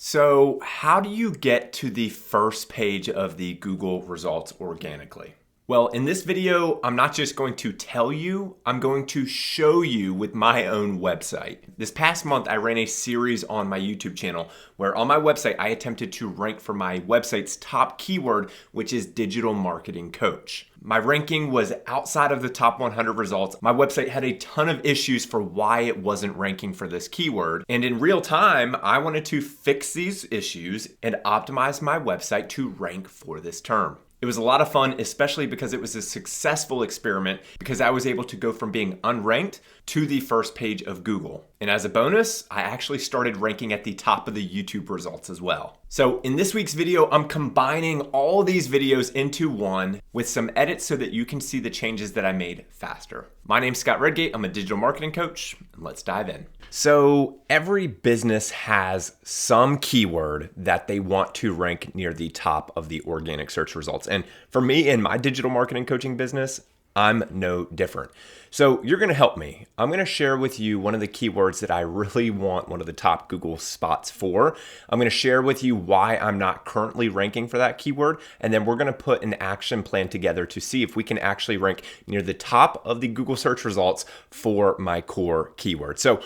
So, how do you get to the first page of the Google results organically? Well, in this video, I'm not just going to tell you, I'm going to show you with my own website. This past month, I ran a series on my YouTube channel where on my website, I attempted to rank for my website's top keyword, which is digital marketing coach. My ranking was outside of the top 100 results. My website had a ton of issues for why it wasn't ranking for this keyword. And in real time, I wanted to fix these issues and optimize my website to rank for this term. It was a lot of fun, especially because it was a successful experiment because I was able to go from being unranked to the first page of Google. And as a bonus, I actually started ranking at the top of the YouTube results as well. So in this week's video, I'm combining all these videos into one with some edits so that you can see the changes that I made faster. My name's Scott Redgate. I'm a digital marketing coach, and let's dive in. So every business has some keyword that they want to rank near the top of the organic search results. And for me in my digital marketing coaching business, I'm no different. So you're going to help me. I'm going to share with you one of the keywords that I really want one of the top Google spots for. I'm going to share with you why I'm not currently ranking for that keyword. And then we're going to put an action plan together to see if we can actually rank near the top of the Google search results for my core keyword. So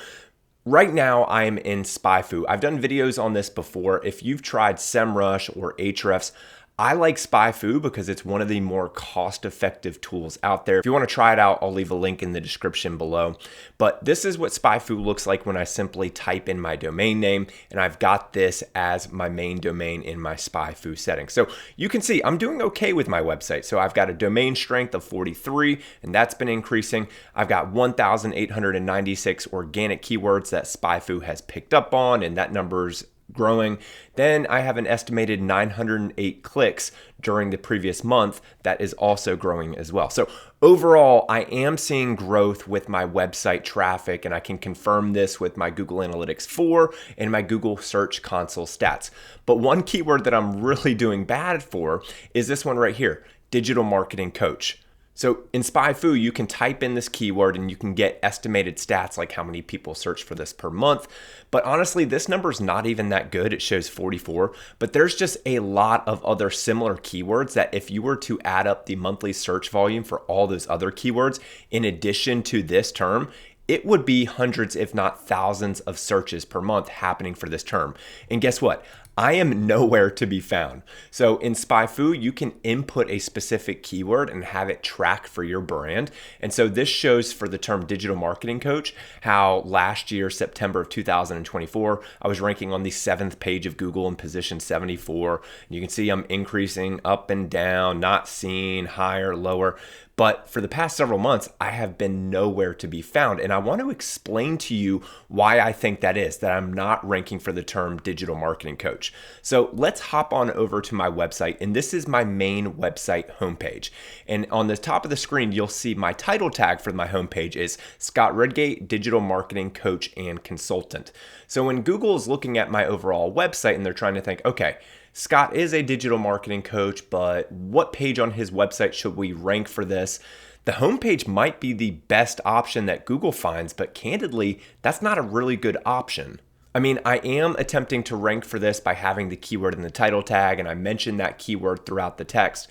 right now, I'm in SpyFu. I've done videos on this before. If you've tried SEMrush or Ahrefs, I like SpyFu because it's one of the more cost-effective tools out there. If you want to try it out, I'll leave a link in the description below. But this is what SpyFu looks like when I simply type in my domain name, and I've got this as my main domain in my SpyFu settings. So you can see I'm doing okay with my website. So I've got a domain strength of 43, and that's been increasing. I've got 1,896 organic keywords that SpyFu has picked up on, and that number's growing. Then I have an estimated 908 clicks during the previous month that is also growing as well. So overall, I am seeing growth with my website traffic, and I can confirm this with my Google Analytics 4 and my Google Search Console stats. But one keyword that I'm really doing bad for is this one right here, digital marketing coach. So in SpyFu, you can type in this keyword and you can get estimated stats like how many people search for this per month. But honestly, this number is not even that good. It shows 44, but there's just a lot of other similar keywords that if you were to add up the monthly search volume for all those other keywords, in addition to this term, it would be hundreds, if not thousands of searches per month happening for this term. And guess what? I am nowhere to be found. So in SpyFu, you can input a specific keyword and have it track for your brand. And so this shows for the term digital marketing coach, how last year, September of 2024, I was ranking on the 7th page of Google in position 74. You can see I'm increasing up and down, not seen, higher, lower. But for the past several months, I have been nowhere to be found. And I want to explain to you why I think that is, that I'm not ranking for the term digital marketing coach. So let's hop on over to my website. And this is my main website homepage. And on the top of the screen, you'll see my title tag for my homepage is Scott Redgate, Digital Marketing Coach and Consultant. So when Google is looking at my overall website and they're trying to think, okay, Scott is a digital marketing coach, but what page on his website should we rank for this? The homepage might be the best option that Google finds, but candidly, that's not a really good option. I mean, I am attempting to rank for this by having the keyword in the title tag, and I mentioned that keyword throughout the text.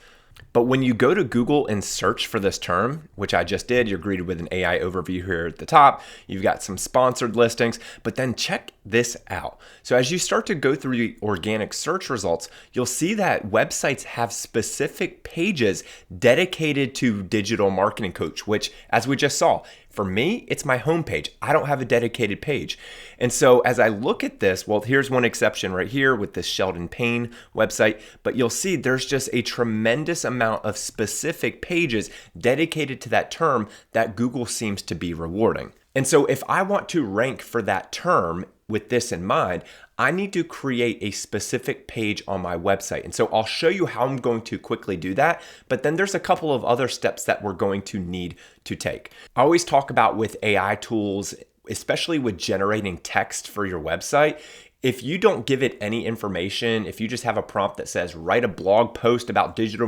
But when you go to Google and search for this term, which I just did, you're greeted with an AI overview here at the top. You've got some sponsored listings, but then check this out. So as you start to go through the organic search results, you'll see that websites have specific pages dedicated to digital marketing coach, which as we just saw, for me, it's my homepage. I don't have a dedicated page. And so as I look at this, well, here's one exception right here with this Sheldon Payne website, but you'll see there's just a tremendous amount of specific pages dedicated to that term that Google seems to be rewarding. And so if I want to rank for that term with this in mind, I need to create a specific page on my website. And so I'll show you how I'm going to quickly do that, but then there's a couple of other steps that we're going to need to take. I always talk about with AI tools, especially with generating text for your website, If you don't give it any information, if you just have a prompt that says, write a blog post about digital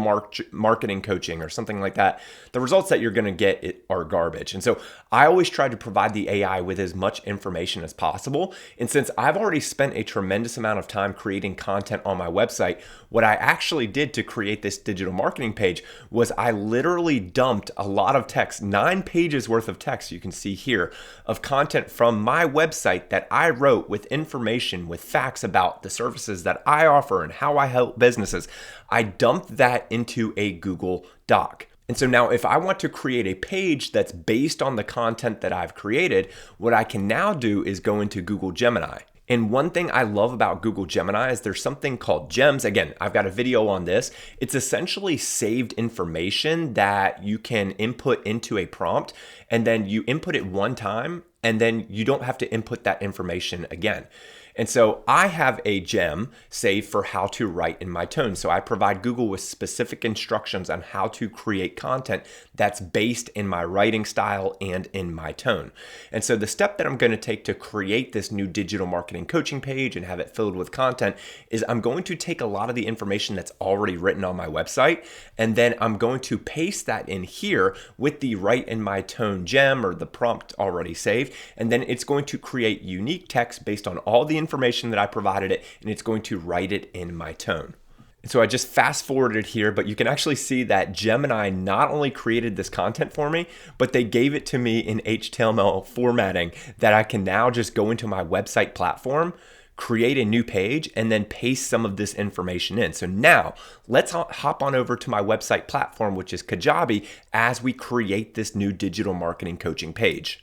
marketing coaching or something like that, the results that you're going to get are garbage. And so I always try to provide the AI with as much information as possible. And since I've already spent a tremendous amount of time creating content on my website, what I actually did to create this digital marketing page was I literally dumped a lot of text, 9 pages worth of text, you can see here, of content from my website that I wrote with information, with facts about the services that I offer and how I help businesses. I dumped that into a Google Doc. And so now if I want to create a page that's based on the content that I've created, what I can now do is go into Google Gemini. And one thing I love about Google Gemini is there's something called gems. Again, I've got a video on this. It's essentially saved information that you can input into a prompt, and then you input it one time, and then you don't have to input that information again. And so I have a gem saved for how to write in my tone. So I provide Google with specific instructions on how to create content that's based in my writing style and in my tone. And so the step that I'm going to take to create this new digital marketing coaching page and have it filled with content is I'm going to take a lot of the information that's already written on my website, and then I'm going to paste that in here with the write in my tone gem or the prompt already saved. And then it's going to create unique text based on all the information that I provided it, and it's going to write it in my tone. And so I just fast forwarded here, but you can actually see that Gemini not only created this content for me, but they gave it to me in HTML formatting that I can now just go into my website platform, create a new page, and then paste some of this information in. So now let's hop on over to my website platform, which is Kajabi, as we create this new digital marketing coaching page.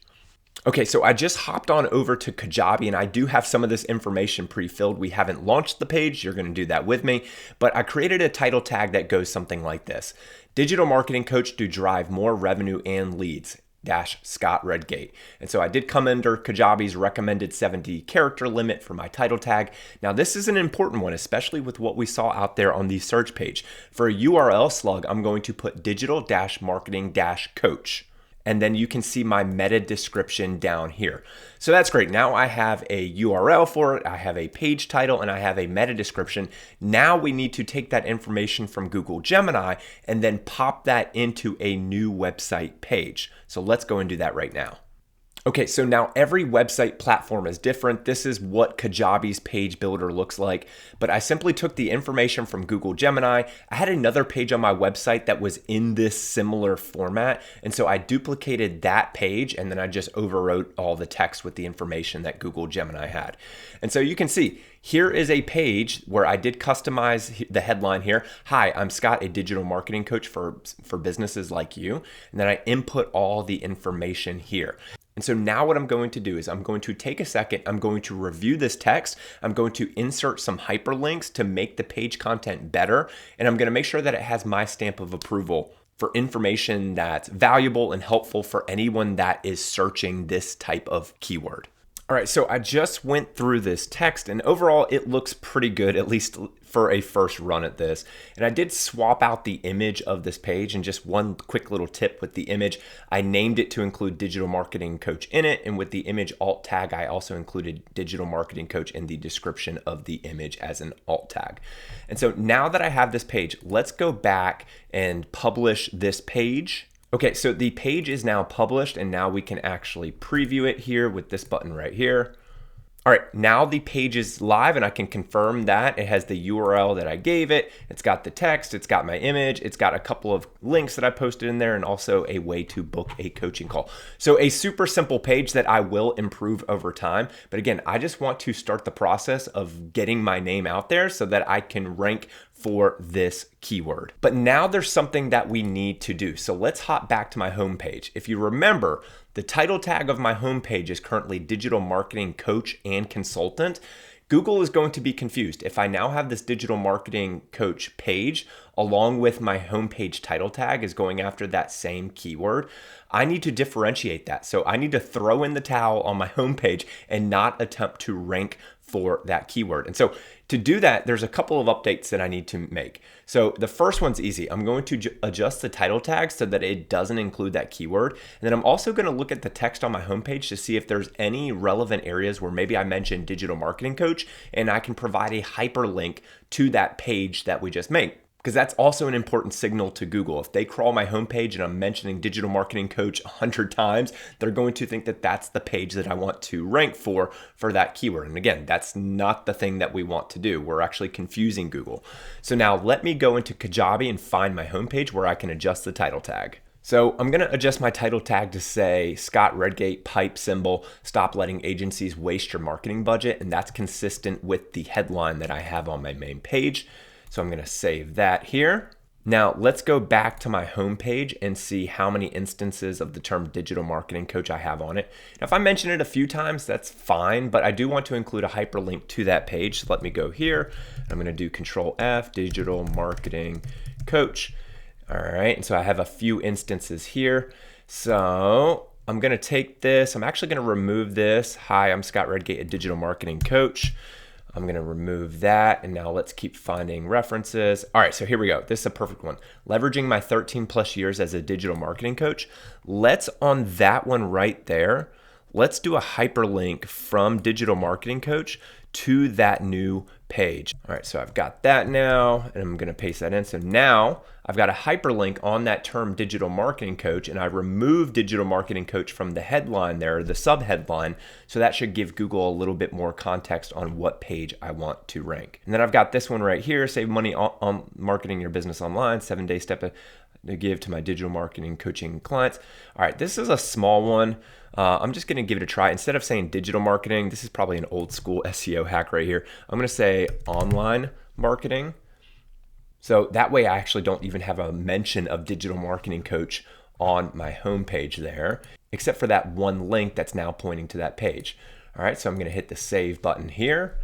Okay, so I just hopped on over to Kajabi, and I do have some of this information pre-filled. We haven't launched the page. You're going to do that with me. But I created a title tag that goes something like this: Digital Marketing Coach to drive more revenue and leads, Scott Redgate. And so I did come under Kajabi's recommended 70 character limit for my title tag. Now this is an important one, especially with what we saw out there on the search page. For a URL slug, I'm going to put digital-marketing-coach. And then you can see my meta description down here. So that's great. Now I have a URL for it, I have a page title, and I have a meta description. Now we need to take that information from Google Gemini and then pop that into a new website page. So let's go and do that right now. Okay, so now every website platform is different. This is what Kajabi's page builder looks like, but I simply took the information from Google Gemini. I had another page on my website that was in this similar format, and so I duplicated that page, and then I just overwrote all the text with the information that Google Gemini had. And so you can see, here is a page where I did customize the headline here. Hi, I'm Scott, a digital marketing coach for businesses like you. And then I input all the information here. And so now what I'm going to do is I'm going to take a second, I'm going to review this text, I'm going to insert some hyperlinks to make the page content better, and I'm going to make sure that it has my stamp of approval for information that's valuable and helpful for anyone that is searching this type of keyword. All right, so I just went through this text, and overall it looks pretty good, at least for a first run at this. And I did swap out the image of this page, and just one quick little tip with the image, I named it to include digital marketing coach in it, and with the image alt tag, I also included digital marketing coach in the description of the image as an alt tag. And so now that I have this page, let's go back and publish this page. Okay, so the page is now published, and now we can actually preview it here with this button right here. All right, now the page is live, and I can confirm that it has the URL that I gave it. It's got the text, it's got my image, it's got a couple of links that I posted in there, and also a way to book a coaching call. So a super simple page that I will improve over time. But again, I just want to start the process of getting my name out there so that I can rank for this keyword. But now there's something that we need to do. So let's hop back to my homepage. If you remember, the title tag of my homepage is currently digital marketing coach and consultant. Google is going to be confused. If I now have this digital marketing coach page along with my homepage title tag is going after that same keyword, I need to differentiate that. So I need to throw in the towel on my homepage and not attempt to rank for that keyword. And so to do that, there's a couple of updates that I need to make. So the first one's easy. I'm going to adjust the title tag so that it doesn't include that keyword. And then I'm also going to look at the text on my homepage to see if there's any relevant areas where maybe I mentioned digital marketing coach, and I can provide a hyperlink to that page that we just made. Because that's also an important signal to Google. If they crawl my homepage and I'm mentioning digital marketing coach 100 times, they're going to think that that's the page that I want to rank for that keyword. And again, that's not the thing that we want to do. We're actually confusing Google. So now let me go into Kajabi and find my homepage where I can adjust the title tag. So I'm going to adjust my title tag to say Scott Redgate pipe symbol, stop letting agencies waste your marketing budget. And that's consistent with the headline that I have on my main page. So I'm going to save that here. Now let's go back to my homepage and see how many instances of the term digital marketing coach I have on it. Now, if I mention it a few times, that's fine, but I do want to include a hyperlink to that page. So let me go here. I'm going to do Control F, digital marketing coach. All right, and so I have a few instances here. So I'm going to take this. I'm actually going to remove this. Hi, I'm Scott Redgate, a digital marketing coach. I'm going to remove that, and now let's keep finding references. All right, so here we go. This is a perfect one. Leveraging my 13 plus years as a digital marketing coach. Let's, on that one right there, let's do a hyperlink from digital marketing coach to that new page. All right, so I've got that now, and I'm going to paste that in. So now I've got a hyperlink on that term digital marketing coach, and I removed digital marketing coach from the headline there, the subheadline. So that should give Google a little bit more context on what page I want to rank. And then I've got this one right here, save money on marketing your business online, 7-day step to give to my digital marketing coaching clients. All right, this is a small one. I'm just gonna give it a try. Instead of saying digital marketing, this is probably an old school SEO hack right here. I'm gonna say online marketing. So that way I actually don't even have a mention of digital marketing coach on my homepage there, except for that one link that's now pointing to that page. All right, so I'm gonna hit the save button here,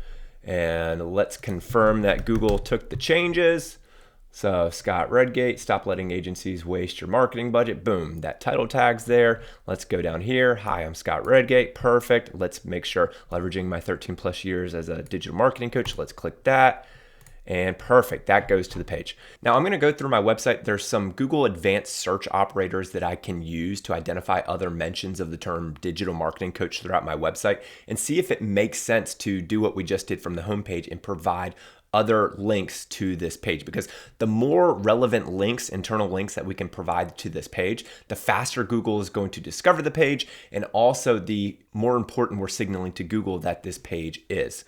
and let's confirm that Google took the changes. So Scott Redgate, stop letting agencies waste your marketing budget. Boom, that title tag's there. Let's go down here. Hi, I'm Scott Redgate. Perfect. Let's make sure leveraging my 13 plus years as a digital marketing coach. Let's click that. And perfect, that goes to the page. Now I'm gonna go through my website. There's some Google advanced search operators that I can use to identify other mentions of the term digital marketing coach throughout my website and see if it makes sense to do what we just did from the homepage and provide other links to this page, because the more relevant links, internal links that we can provide to this page, the faster Google is going to discover the page, and also the more important we're signaling to Google that this page is.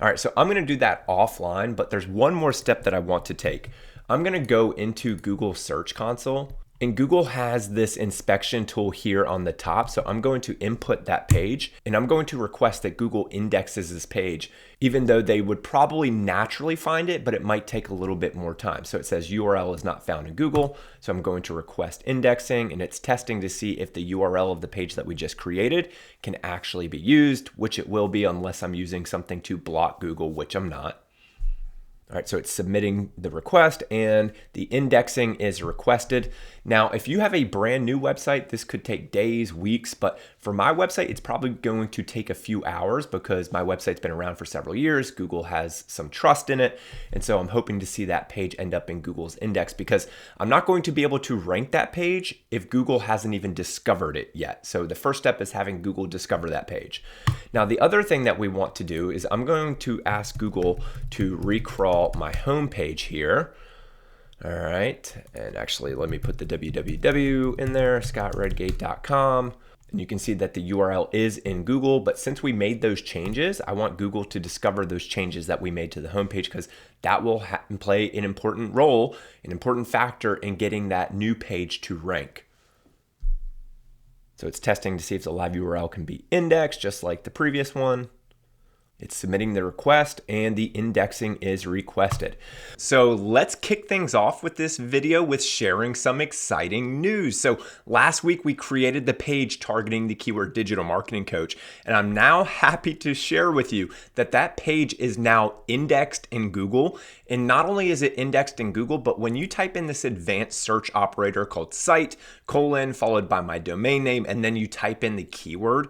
All right, so I'm gonna do that offline, but there's one more step that I want to take. I'm gonna go into Google Search Console, and Google has this inspection tool here on the top. So I'm going to input that page, and I'm going to request that Google indexes this page, even though they would probably naturally find it, but it might take a little bit more time. So it says URL is not found in Google. So I'm going to request indexing, and it's testing to see if the URL of the page that we just created can actually be used, which it will be unless I'm using something to block Google, which I'm not. All right, so it's submitting the request and the indexing is requested. Now, if you have a brand new website, this could take days, weeks, but for my website, it's probably going to take a few hours because my website's been around for several years. Google has some trust in it. And so I'm hoping to see that page end up in Google's index, because I'm not going to be able to rank that page if Google hasn't even discovered it yet. So the first step is having Google discover that page. Now, the other thing that we want to do is I'm going to ask Google to recrawl my home page here. All right, and actually let me put the www in there, scottredgate.com, and you can see that the URL is in Google, but since we made those changes, I want Google to discover those changes that we made to the homepage, because that will play an important role, an important factor in getting that new page to rank. So it's testing to see if the live URL can be indexed just like the previous one. It's submitting the request and the indexing is requested. So let's kick things off with this video with sharing some exciting news. So last week we created the page targeting the keyword digital marketing coach, and I'm now happy to share with you that that page is now indexed in Google. And not only is it indexed in Google, but when you type in this advanced search operator called site, followed by my domain name, and then you type in the keyword,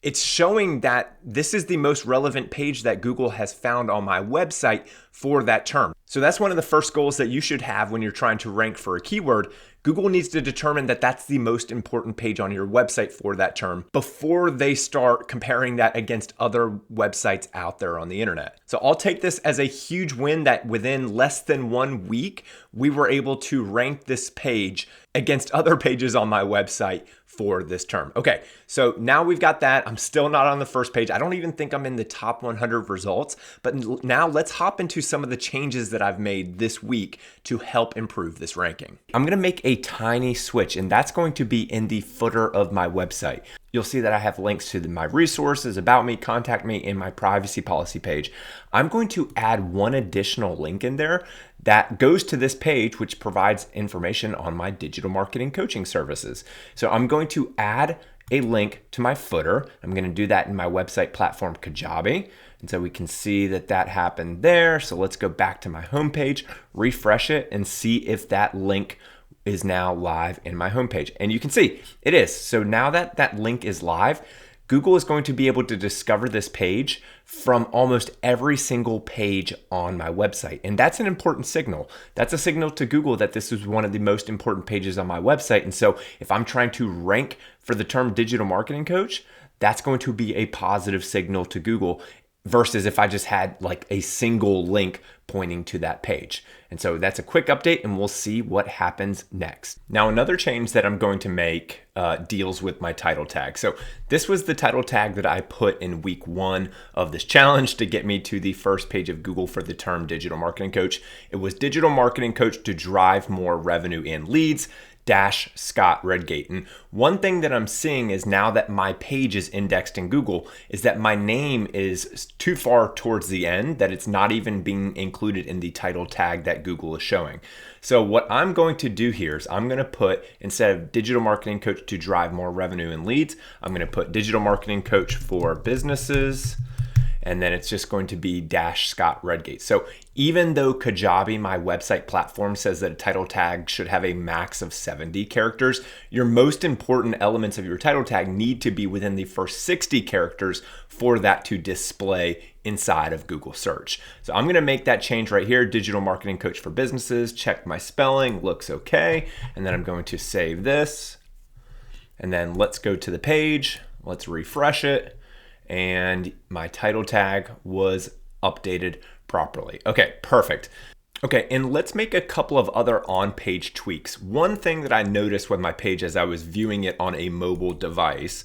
It's showing that this is the most relevant page that Google has found on my website for that term. So that's one of the first goals that you should have when you're trying to rank for a keyword. Google needs to determine that that's the most important page on your website for that term before they start comparing that against other websites out there on the internet. So I'll take this as a huge win that within less than 1 week, we were able to rank this page against other pages on my website for this term. Okay, so now we've got that. I'm still not on the first page. I don't even think I'm in the top 100 results, but now let's hop into some of the changes that I've made this week to help improve this ranking. I'm gonna make a tiny switch, and that's going to be in the footer of my website. You'll see that I have links to my resources, about me, contact me, and my privacy policy page. I'm going to add one additional link in there that goes to this page, which provides information on my digital marketing coaching services. So I'm going to add a link to my footer. I'm going to do that in my website platform, Kajabi. And so we can see that that happened there. So let's go back to my homepage, refresh it, and see if that link is now live in my homepage. And you can see it is. So now that that link is live, Google is going to be able to discover this page from almost every single page on my website. And that's an important signal. That's a signal to Google that this is one of the most important pages on my website. And so if I'm trying to rank for the term digital marketing coach, that's going to be a positive signal to Google versus if I just had like a single link pointing to that page. And so that's a quick update, and we'll see what happens next. Now, another change that I'm going to make deals with my title tag. So this was the title tag that I put in week 1 of this challenge to get me to the first page of Google for the term digital marketing coach. It was digital marketing coach to drive more revenue and leads. Scott Redgate. And one thing that I'm seeing is now that my page is indexed in Google is that my name is too far towards the end that it's not even being included in the title tag that Google is showing. So what I'm going to do here is I'm going to put, instead of digital marketing coach to drive more revenue and leads, I'm going to put digital marketing coach for businesses. And then it's just going to be Scott Redgate. So even though Kajabi, my website platform, says that a title tag should have a max of 70 characters, your most important elements of your title tag need to be within the first 60 characters for that to display inside of Google search. So I'm gonna make that change right here, digital marketing coach for businesses, check my spelling, looks okay. And then I'm going to save this. And then let's go to the page, let's refresh it. And my title tag was updated properly. Okay, perfect. Okay, and let's make a couple of other on-page tweaks. One thing that I noticed with my page as I was viewing it on a mobile device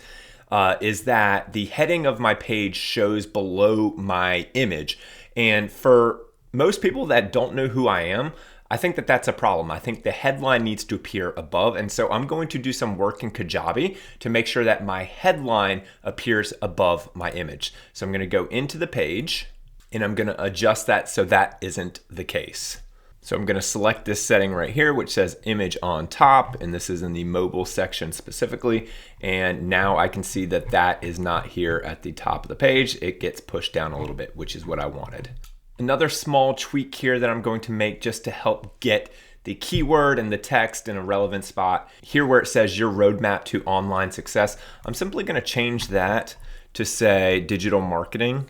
is that the heading of my page shows below my image. And for most people that don't know who I am, I think that that's a problem. I think the headline needs to appear above. And so I'm going to do some work in Kajabi to make sure that my headline appears above my image. So I'm going to go into the page and I'm going to adjust that so that isn't the case. So I'm going to select this setting right here, which says image on top. And this is in the mobile section specifically. And now I can see that that is not here at the top of the page. It gets pushed down a little bit, which is what I wanted. Another small tweak here that I'm going to make just to help get the keyword and the text in a relevant spot. Here where it says your roadmap to online success, I'm simply going to change that to say digital marketing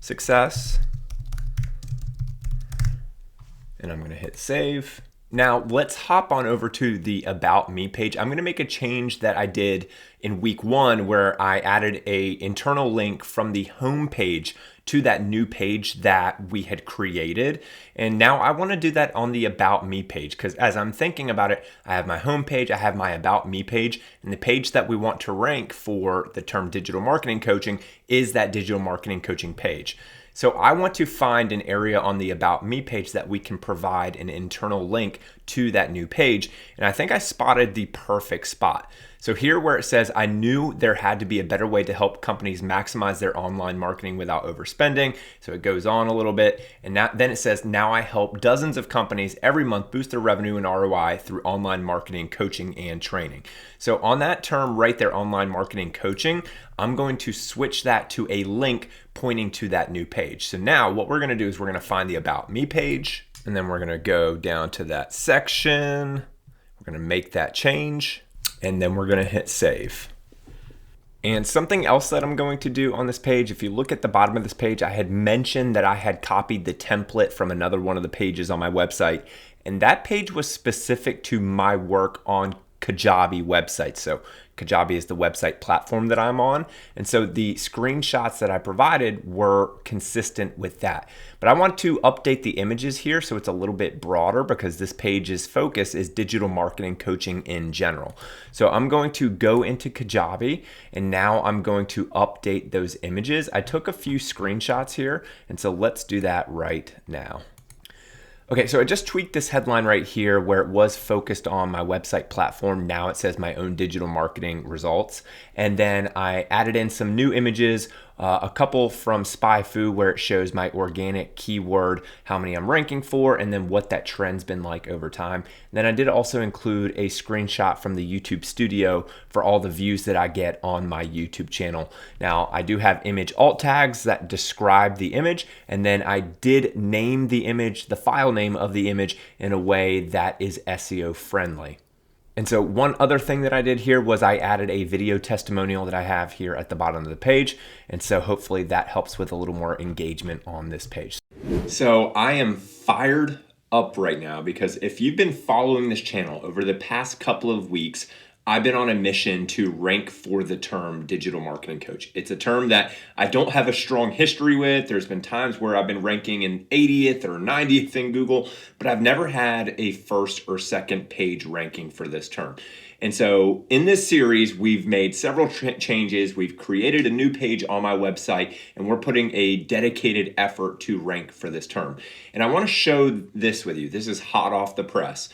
success. And I'm going to hit save. Now let's hop on over to the About Me page. I'm going to make a change that I did in week 1 where I added a internal link from the home page to that new page that we had created. And now I want to do that on the About Me page because as I'm thinking about it, I have my home page, I have my About Me page, and the page that we want to rank for the term digital marketing coaching is that digital marketing coaching page. So I want to find an area on the About Me page that we can provide an internal link to that new page. And I think I spotted the perfect spot. So here where it says, I knew there had to be a better way to help companies maximize their online marketing without overspending. So it goes on a little bit. And then it says, now I help dozens of companies every month boost their revenue and ROI through online marketing, coaching, and training. So on that term right there, online marketing coaching, I'm going to switch that to a link pointing to that new page. So now what we're going to do is we're going to find the About Me page, and then we're going to go down to that section. We're going to make that change, and then we're going to hit save. And something else that I'm going to do on this page, if you look at the bottom of this page, I had mentioned that I had copied the template from another one of the pages on my website. And that page was specific to my work on Kajabi websites. So Kajabi is the website platform that I'm on. And so the screenshots that I provided were consistent with that. But I want to update the images here so it's a little bit broader because this page's focus is digital marketing coaching in general. So I'm going to go into Kajabi and now I'm going to update those images. I took a few screenshots here, and so let's do that right now. Okay, so I just tweaked this headline right here where it was focused on my website platform. Now it says my own digital marketing results. And then I added in some new images, a couple from SpyFu where it shows my organic keyword, how many I'm ranking for, and then what that trend's been like over time. And then I did also include a screenshot from the YouTube studio for all the views that I get on my YouTube channel. Now, I do have image alt tags that describe the image, and then I did name the image, the file name of the image, in a way that is SEO friendly. And so one other thing that I did here was I added a video testimonial that I have here at the bottom of the page. And so hopefully that helps with a little more engagement on this page. So I am fired up right now because if you've been following this channel over the past couple of weeks, I've been on a mission to rank for the term digital marketing coach. It's a term that I don't have a strong history with. There's been times where I've been ranking in 80th or 90th in Google, but I've never had a first or second page ranking for this term. And so in this series, we've made several changes. We've created a new page on my website, and we're putting a dedicated effort to rank for this term. And I want to show this with you. This is hot off the press.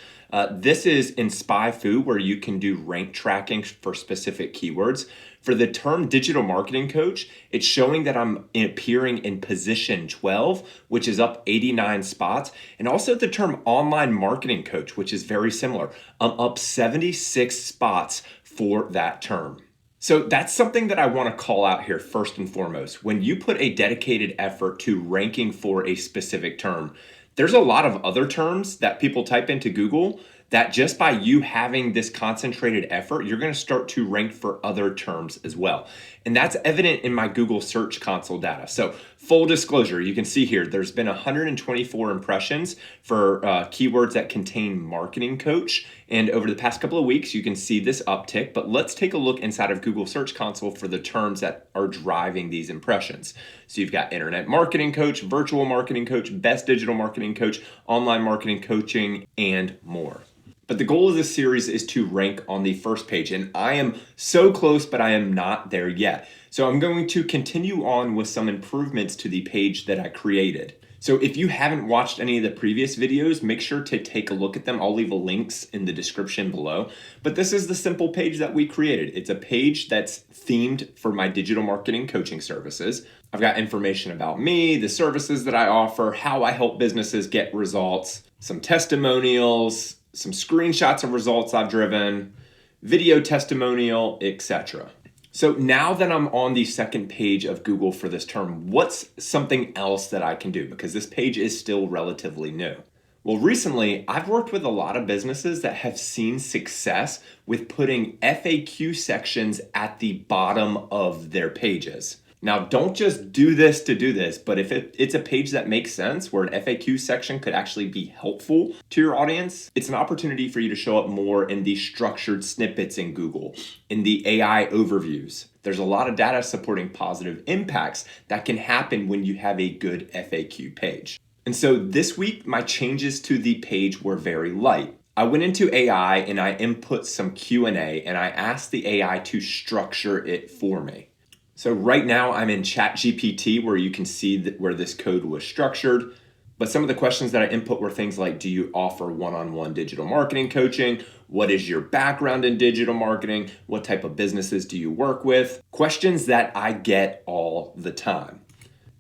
This is in SpyFu where you can do rank tracking for specific keywords. For the term digital marketing coach, it's showing that I'm appearing in position 12, which is up 89 spots. And also the term online marketing coach, which is very similar. I'm up 76 spots for that term. So that's something that I want to call out here first and foremost. When you put a dedicated effort to ranking for a specific term, there's a lot of other terms that people type into Google that just by you having this concentrated effort, you're going to start to rank for other terms as well. And that's evident in my Google Search Console data. So full disclosure, you can see here, there's been 124 impressions for keywords that contain marketing coach. And over the past couple of weeks, you can see this uptick, but let's take a look inside of Google Search Console for the terms that are driving these impressions. So you've got internet marketing coach, virtual marketing coach, best digital marketing coach, online marketing coaching, and more. But the goal of this series is to rank on the first page, and I am so close, but I am not there yet. So I'm going to continue on with some improvements to the page that I created. So if you haven't watched any of the previous videos, make sure to take a look at them. I'll leave links in the description below. But this is the simple page that we created. It's a page that's themed for my digital marketing coaching services. I've got information about me, the services that I offer, how I help businesses get results, some testimonials, some screenshots of results I've driven, video testimonial, etc. So now that I'm on the second page of Google for this term, what's something else that I can do? Because this page is still relatively new. Well, recently, I've worked with a lot of businesses that have seen success with putting FAQ sections at the bottom of their pages. Now, don't just do this to do this, but if it's a page that makes sense where an FAQ section could actually be helpful to your audience, it's an opportunity for you to show up more in the structured snippets in Google, in the AI overviews. There's a lot of data supporting positive impacts that can happen when you have a good FAQ page. And so this week, my changes to the page were very light. I went into AI and I input some Q&A and I asked the AI to structure it for me. So right now I'm in ChatGPT where you can see where this code was structured. But some of the questions that I input were things like, do you offer one-on-one digital marketing coaching? What is your background in digital marketing? What type of businesses do you work with? Questions that I get all the time.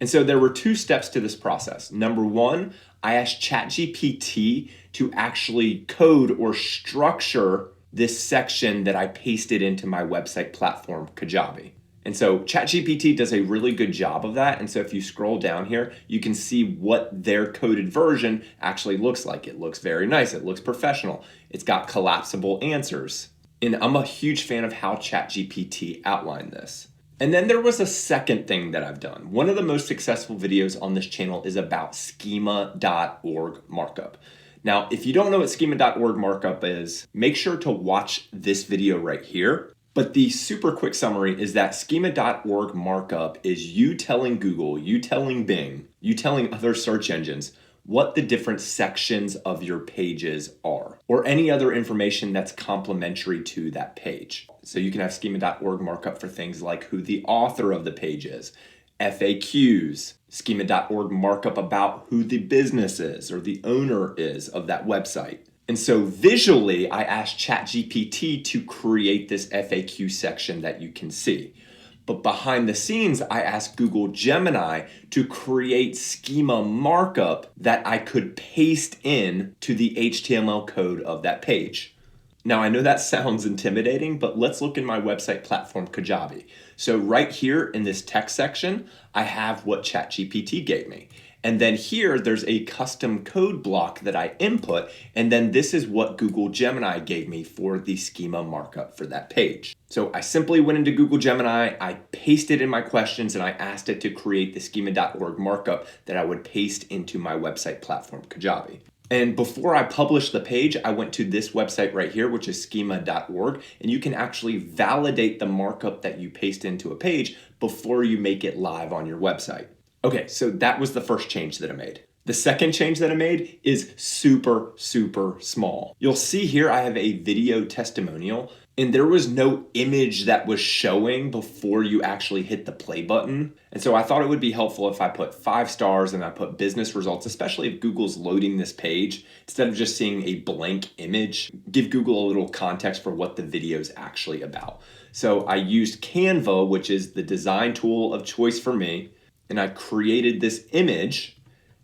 And so there were two steps to this process. Number one, I asked ChatGPT to actually code or structure this section that I pasted into my website platform, Kajabi. And so ChatGPT does a really good job of that. And so if you scroll down here, you can see what their coded version actually looks like. It looks very nice. It looks professional. It's got collapsible answers. And I'm a huge fan of how ChatGPT outlined this. And then there was a second thing that I've done. One of the most successful videos on this channel is about schema.org markup. Now, if you don't know what schema.org markup is, make sure to watch this video right here. But the super quick summary is that schema.org markup is you telling Google, you telling Bing, you telling other search engines what the different sections of your pages are, or any other information that's complementary to that page. So you can have schema.org markup for things like who the author of the page is, FAQs, schema.org markup about who the business is or the owner is of that website. And so visually, I asked ChatGPT to create this FAQ section that you can see. But behind the scenes, I asked Google Gemini to create schema markup that I could paste in to the HTML code of that page. Now, I know that sounds intimidating, but let's look in my website platform, Kajabi. So right here in this text section, I have what ChatGPT gave me. And then here, there's a custom code block that I input, and then this is what Google Gemini gave me for the schema markup for that page. So I simply went into Google Gemini, I pasted in my questions, and I asked it to create the schema.org markup that I would paste into my website platform, Kajabi. And before I published the page, I went to this website right here, which is schema.org, and you can actually validate the markup that you paste into a page before you make it live on your website. Okay, so that was the first change that I made. The second change that I made is super, super small. You'll see here I have a video testimonial, and there was no image that was showing before you actually hit the play button. And so I thought it would be helpful if I put 5 stars and I put business results, especially if Google's loading this page, instead of just seeing a blank image, give Google a little context for what the video is actually about. So I used Canva, which is the design tool of choice for me, and I created this image,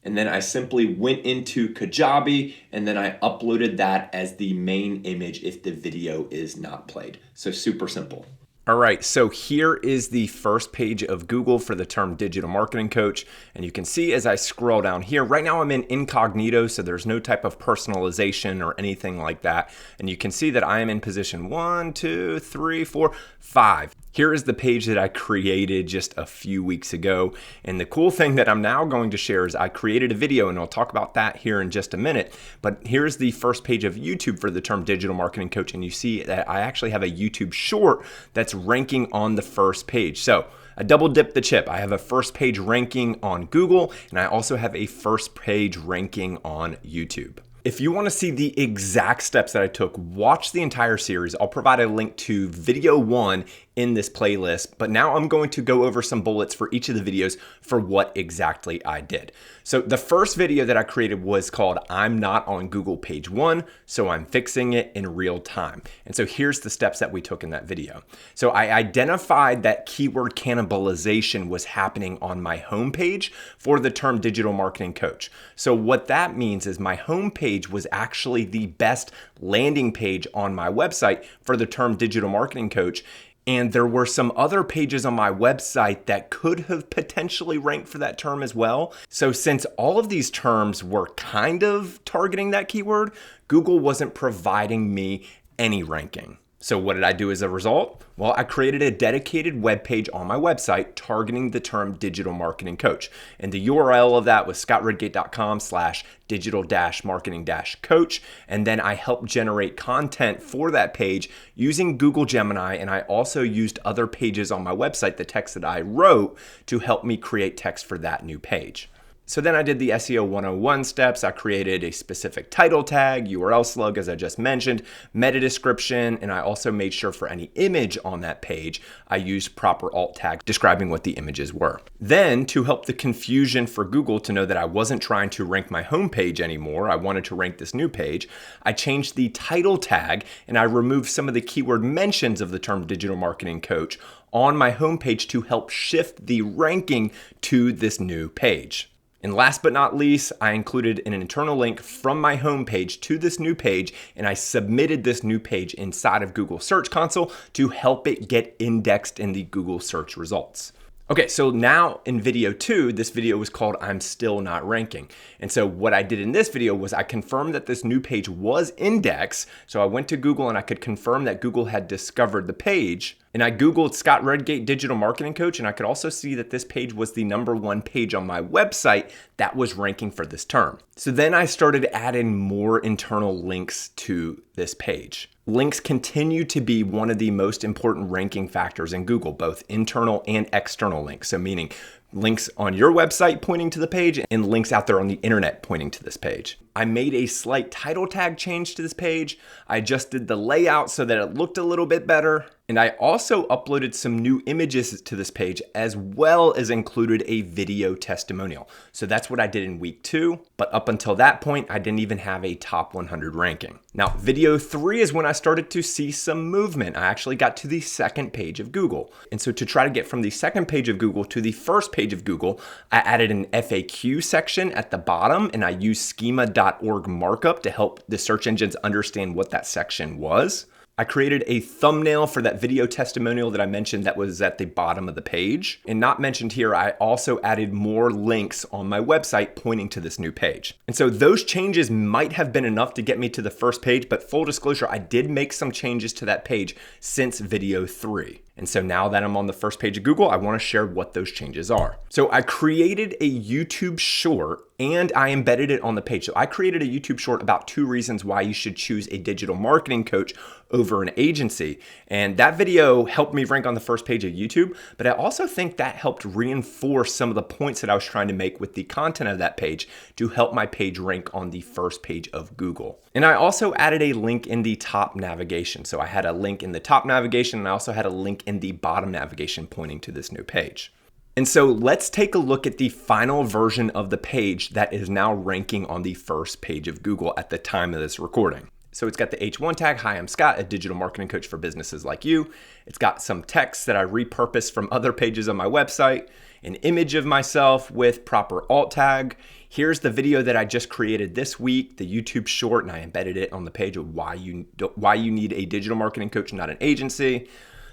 and then I simply went into Kajabi, and then I uploaded that as the main image if the video is not played. So super simple. All right, so here is the first page of Google for the term digital marketing coach. And you can see as I scroll down here, right now I'm in incognito, so there's no type of personalization or anything like that. And you can see that I am in position 1, 2, 3, 4, 5. Here is the page that I created just a few weeks ago. And the cool thing that I'm now going to share is I created a video, and I'll talk about that here in just a minute. But here's the first page of YouTube for the term digital marketing coach. And you see that I actually have a YouTube short that's ranking on the first page. So I double dipped the chip. I have a first page ranking on Google, and I also have a first page ranking on YouTube. If you want to see the exact steps that I took, watch the entire series. I'll provide a link to video 1 in this playlist, but now I'm going to go over some bullets for each of the videos for what exactly I did. So the first video that I created was called I'm Not on Google Page 1, so I'm fixing it in real time. And so here's the steps that we took in that video. So I identified that keyword cannibalization was happening on my homepage for the term digital marketing coach. So what that means is my homepage was actually the best landing page on my website for the term digital marketing coach. And there were some other pages on my website that could have potentially ranked for that term as well. So since all of these terms were kind of targeting that keyword, Google wasn't providing me any ranking. So what did I do as a result? Well, I created a dedicated web page on my website targeting the term digital marketing coach. And the URL of that was scottredgate.com/digital-marketing-coach. And then I helped generate content for that page using Google Gemini. And I also used other pages on my website, the text that I wrote, to help me create text for that new page. So then I did the SEO 101 steps. I created a specific title tag, URL slug, as I just mentioned, meta description, and I also made sure for any image on that page, I used proper alt tag describing what the images were. Then to help the confusion for Google to know that I wasn't trying to rank my homepage anymore, I wanted to rank this new page, I changed the title tag and I removed some of the keyword mentions of the term digital marketing coach on my homepage to help shift the ranking to this new page. And last but not least, I included an internal link from my homepage to this new page, and I submitted this new page inside of Google Search Console to help it get indexed in the Google search results. Okay, so now in video 2, this video was called I'm Still Not Ranking. And so what I did in this video was I confirmed that this new page was indexed. So I went to Google and I could confirm that Google had discovered the page. And I Googled Scott Redgate Digital Marketing Coach, and I could also see that this page was the #1 page on my website that was ranking for this term. So then I started adding more internal links to this page. Links continue to be one of the most important ranking factors in Google, both internal and external links. So meaning links on your website pointing to the page and links out there on the internet pointing to this page. I made a slight title tag change to this page. I adjusted the layout so that it looked a little bit better. And I also uploaded some new images to this page, as well as included a video testimonial. So that's what I did in week 2. But up until that point, I didn't even have a top 100 ranking. Now, video 3 is when I started to see some movement. I actually got to the second page of Google. And so to try to get from the second page of Google to the first page of Google, I added an FAQ section at the bottom, and I used schema.org markup to help the search engines understand what that section was. I created a thumbnail for that video testimonial that I mentioned that was at the bottom of the page. And not mentioned here, I also added more links on my website pointing to this new page. And so those changes might have been enough to get me to the first page, but full disclosure, I did make some changes to that page since video 3. And so now that I'm on the first page of Google, I want to share what those changes are. So I created a YouTube short and I embedded it on the page. So I created a YouTube short about 2 reasons why you should choose a digital marketing coach over an agency. And that video helped me rank on the first page of YouTube, but I also think that helped reinforce some of the points that I was trying to make with the content of that page to help my page rank on the first page of Google. And I also added a link in the top navigation. So I had a link in the top navigation and I also had a link in the bottom navigation pointing to this new page. And so let's take a look at the final version of the page that is now ranking on the first page of Google at the time of this recording. So it's got the H1 tag, hi, I'm Scott, a digital marketing coach for businesses like you. It's got some text that I repurposed from other pages on my website, an image of myself with proper alt tag. Here's the video that I just created this week, the YouTube short, and I embedded it on the page of why you need a digital marketing coach, not an agency.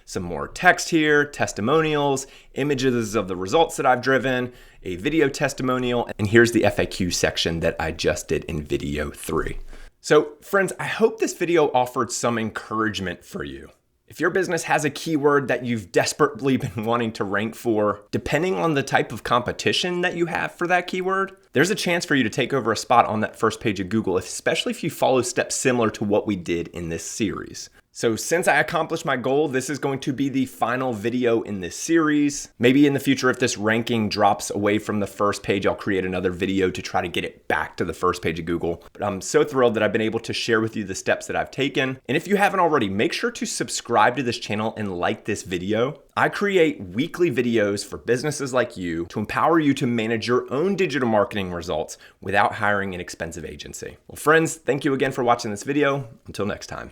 Some more text here, testimonials, images of the results that I've driven, a video testimonial, and here's the FAQ section that I just did in video 3. So friends, I hope this video offered some encouragement for you. If your business has a keyword that you've desperately been wanting to rank for, depending on the type of competition that you have for that keyword, there's a chance for you to take over a spot on that first page of Google, especially if you follow steps similar to what we did in this series. So since I accomplished my goal, this is going to be the final video in this series. Maybe in the future, if this ranking drops away from the first page, I'll create another video to try to get it back to the first page of Google. But I'm so thrilled that I've been able to share with you the steps that I've taken. And if you haven't already, make sure to subscribe to this channel and like this video. I create weekly videos for businesses like you to empower you to manage your own digital marketing results without hiring an expensive agency. Well, friends, thank you again for watching this video. Until next time.